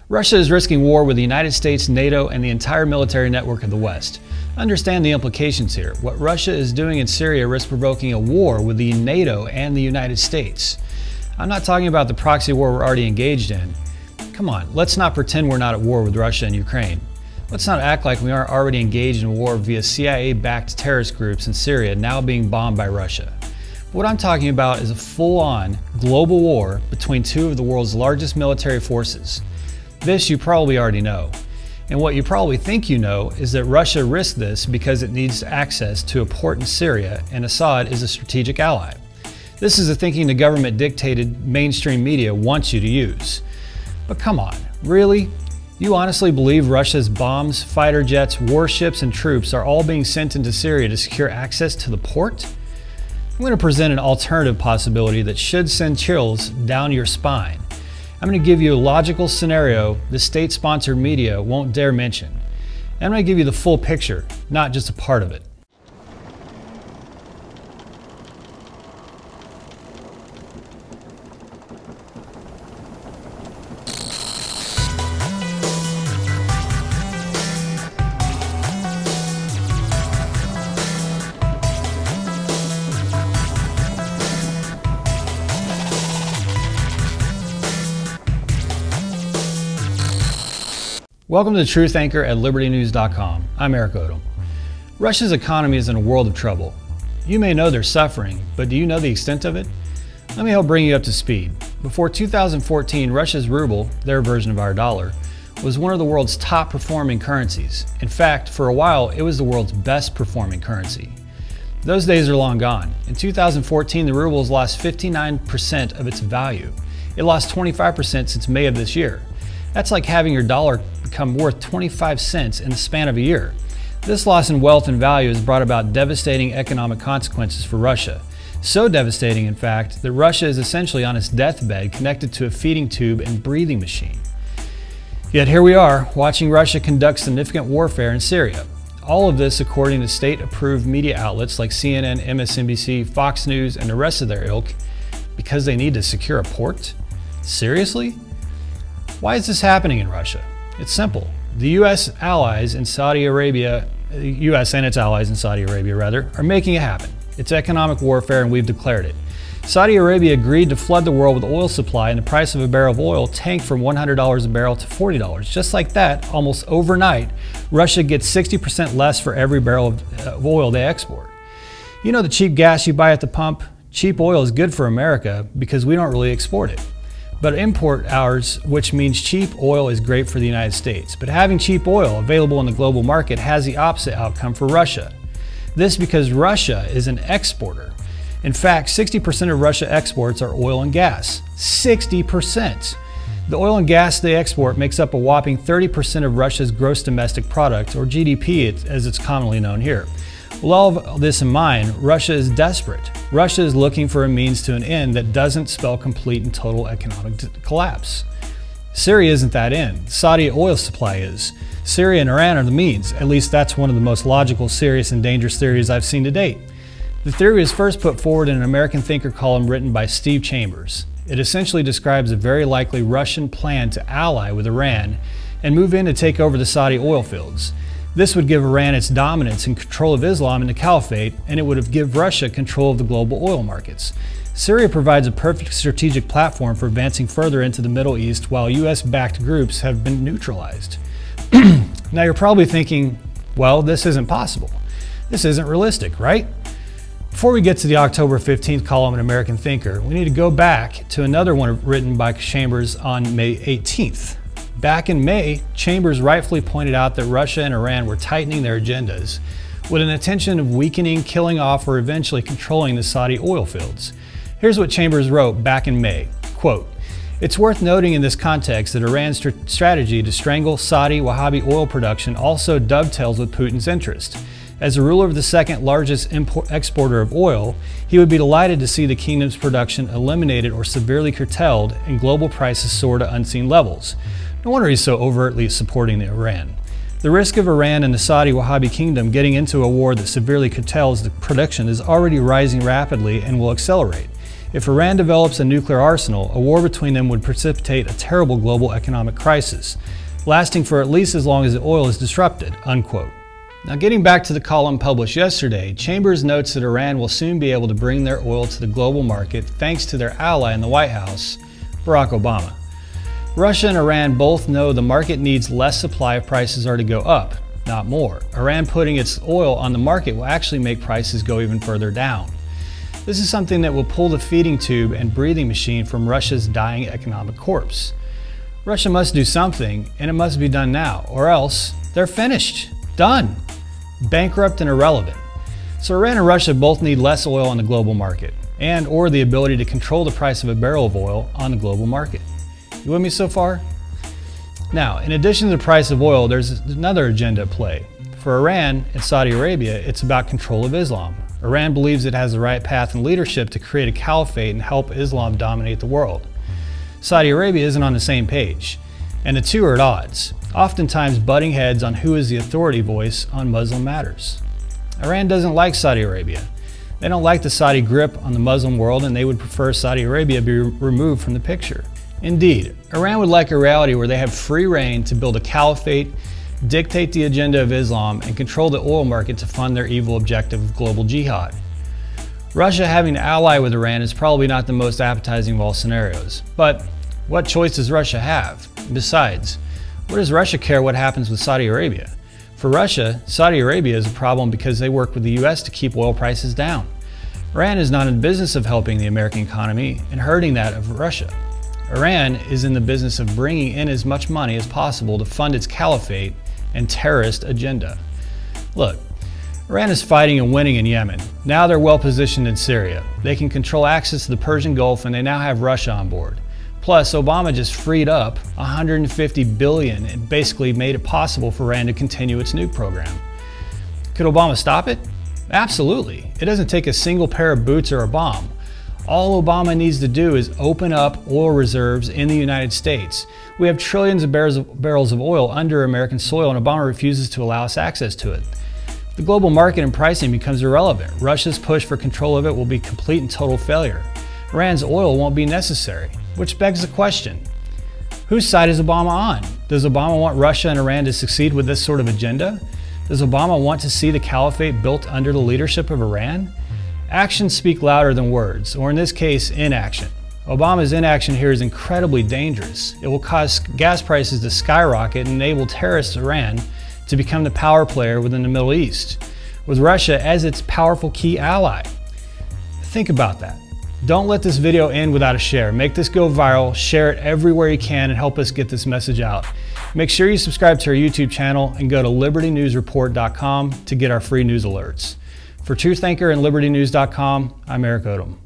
Russia is risking war with the United States, NATO, and the entire military network of the West. Understand the implications here. What Russia is doing in Syria risks provoking a war with the NATO and the United States. I'm not talking about the proxy war we're already engaged in. Come on, let's not pretend we're not at war with Russia and Ukraine. Let's not act like we aren't already engaged in war via CIA-backed terrorist groups in Syria now being bombed by Russia. What I'm talking about is a full-on global war between two of the world's largest military forces. This you probably already know. And what you probably think you know is that Russia risked this because it needs access to a port in Syria and Assad is a strategic ally. This is the thinking the government-dictated mainstream media wants you to use. But come on, really? You honestly believe Russia's bombs, fighter jets, warships, and troops are all being sent into Syria to secure access to the port? I'm going to present an alternative possibility that should send chills down your spine. I'm going to give you a logical scenario the state-sponsored media won't dare mention. And I'm going to give you the full picture, not just a part of it. Welcome to the Truth Anchor at libertynews.com. I'm Eric Odom. Russia's economy is in a world of trouble. You may know they're suffering, but do you know the extent of it? Let me help bring you up to speed. Before 2014, Russia's ruble, their version of our dollar, was one of the world's top performing currencies. In fact, for a while, it was the world's best performing currency. Those days are long gone. In 2014, the ruble has lost 59% of its value. It lost 25% since May of this year. That's like having your dollar become worth 25 cents in the span of a year. This loss in wealth and value has brought about devastating economic consequences for Russia. So devastating, in fact, that Russia is essentially on its deathbed connected to a feeding tube and breathing machine. Yet here we are, watching Russia conduct significant warfare in Syria. All of this according to state-approved media outlets like CNN, MSNBC, Fox News, and the rest of their ilk, because they need to secure a port? Seriously? Why is this happening in Russia? It's simple. The U.S. allies in Saudi Arabia, the U.S. and its allies in Saudi Arabia rather, are making it happen. It's economic warfare and we've declared it. Saudi Arabia agreed to flood the world with oil supply and the price of a barrel of oil tanked from $100 a barrel to $40. Just like that, almost overnight, Russia gets 60% less for every barrel of oil they export. You know the cheap gas you buy at the pump? Cheap oil is good for America because we don't really export it. But import ours, which means cheap oil, is great for the United States. But having cheap oil available in the global market has the opposite outcome for Russia. This because Russia is an exporter. In fact, 60% of Russia exports are oil and gas. 60%! The oil and gas they export makes up a whopping 30% of Russia's gross domestic product, or GDP as it's commonly known here. With all of this in mind, Russia is desperate. Russia is looking for a means to an end that doesn't spell complete and total economic collapse. Syria isn't that end. Saudi oil supply is. Syria and Iran are the means. At least that's one of the most logical, serious, and dangerous theories I've seen to date. The theory was first put forward in an American Thinker column written by Steve Chambers. It essentially describes a very likely Russian plan to ally with Iran and move in to take over the Saudi oil fields. This would give Iran its dominance and control of Islam in the Caliphate, and it would give Russia control of the global oil markets. Syria provides a perfect strategic platform for advancing further into the Middle East while US-backed groups have been neutralized. Now you're probably thinking, well, this isn't possible. This isn't realistic, right? Before we get to the October 15th column in American Thinker, we need to go back to another one written by Chambers on May 18th. Back in May, Chambers rightfully pointed out that Russia and Iran were tightening their agendas with an intention of weakening, killing off, or eventually controlling the Saudi oil fields. Here's what Chambers wrote back in May, quote, "It's worth noting in this context that Iran's strategy to strangle Saudi Wahhabi oil production also dovetails with Putin's interest. As a ruler of the second largest exporter of oil, he would be delighted to see the kingdom's production eliminated or severely curtailed and global prices soar to unseen levels. No wonder he's so overtly supporting Iran. The risk of Iran and the Saudi Wahhabi kingdom getting into a war that severely curtails the production is already rising rapidly and will accelerate. If Iran develops a nuclear arsenal, a war between them would precipitate a terrible global economic crisis, lasting for at least as long as the oil is disrupted, unquote. Now, getting back to the column published yesterday, Chambers notes that Iran will soon be able to bring their oil to the global market thanks to their ally in the White House, Barack Obama. Russia and Iran both know the market needs less supply if prices are to go up, not more. Iran putting its oil on the market will actually make prices go even further down. This is something that will pull the feeding tube and breathing machine from Russia's dying economic corpse. Russia must do something, and it must be done now, or else they're finished, done. Bankrupt and irrelevant. So Iran and Russia both need less oil on the global market, and or the ability to control the price of a barrel of oil on the global market. You with me so far? Now, in addition to the price of oil, there's another agenda at play. For Iran and Saudi Arabia, it's about control of Islam. Iran believes it has the right path and leadership to create a caliphate and help Islam dominate the world. Saudi Arabia isn't on the same page, and the two are at odds, oftentimes butting heads on who is the authority voice on Muslim matters. Iran doesn't like Saudi Arabia. They don't like the Saudi grip on the Muslim world, and they would prefer Saudi Arabia be removed from the picture. Indeed, Iran would like a reality where they have free reign to build a caliphate, dictate the agenda of Islam, and control the oil market to fund their evil objective of global jihad. Russia having to ally with Iran is probably not the most appetizing of all scenarios, but what choice does Russia have? Besides, what does Russia care what happens with Saudi Arabia? For Russia, Saudi Arabia is a problem because they work with the US to keep oil prices down. Iran is not in the business of helping the American economy and hurting that of Russia. Iran is in the business of bringing in as much money as possible to fund its caliphate and terrorist agenda. Look, Iran is fighting and winning in Yemen. Now they're well positioned in Syria. They can control access to the Persian Gulf, and they now have Russia on board. Plus, Obama just freed up $150 billion and basically made it possible for Iran to continue its nuke program. Could Obama stop it? Absolutely. It doesn't take a single pair of boots or a bomb. All Obama needs to do is open up oil reserves in the United States. We have trillions of barrels of oil under American soil, and Obama refuses to allow us access to it. The global market and pricing becomes irrelevant. Russia's push for control of it will be complete and total failure. Iran's oil won't be necessary, which begs the question, whose side is Obama on? Does Obama want Russia and Iran to succeed with this sort of agenda? Does Obama want to see the caliphate built under the leadership of Iran? Actions speak louder than words, or in this case, inaction. Obama's inaction here is incredibly dangerous. It will cause gas prices to skyrocket and enable terrorist Iran to become the power player within the Middle East, with Russia as its powerful key ally. Think about that. Don't let this video end without a share. Make this go viral, share it everywhere you can, and help us get this message out. Make sure you subscribe to our YouTube channel and go to libertynewsreport.com to get our free news alerts. For TruthAnchor and libertynews.com, I'm Eric Odom.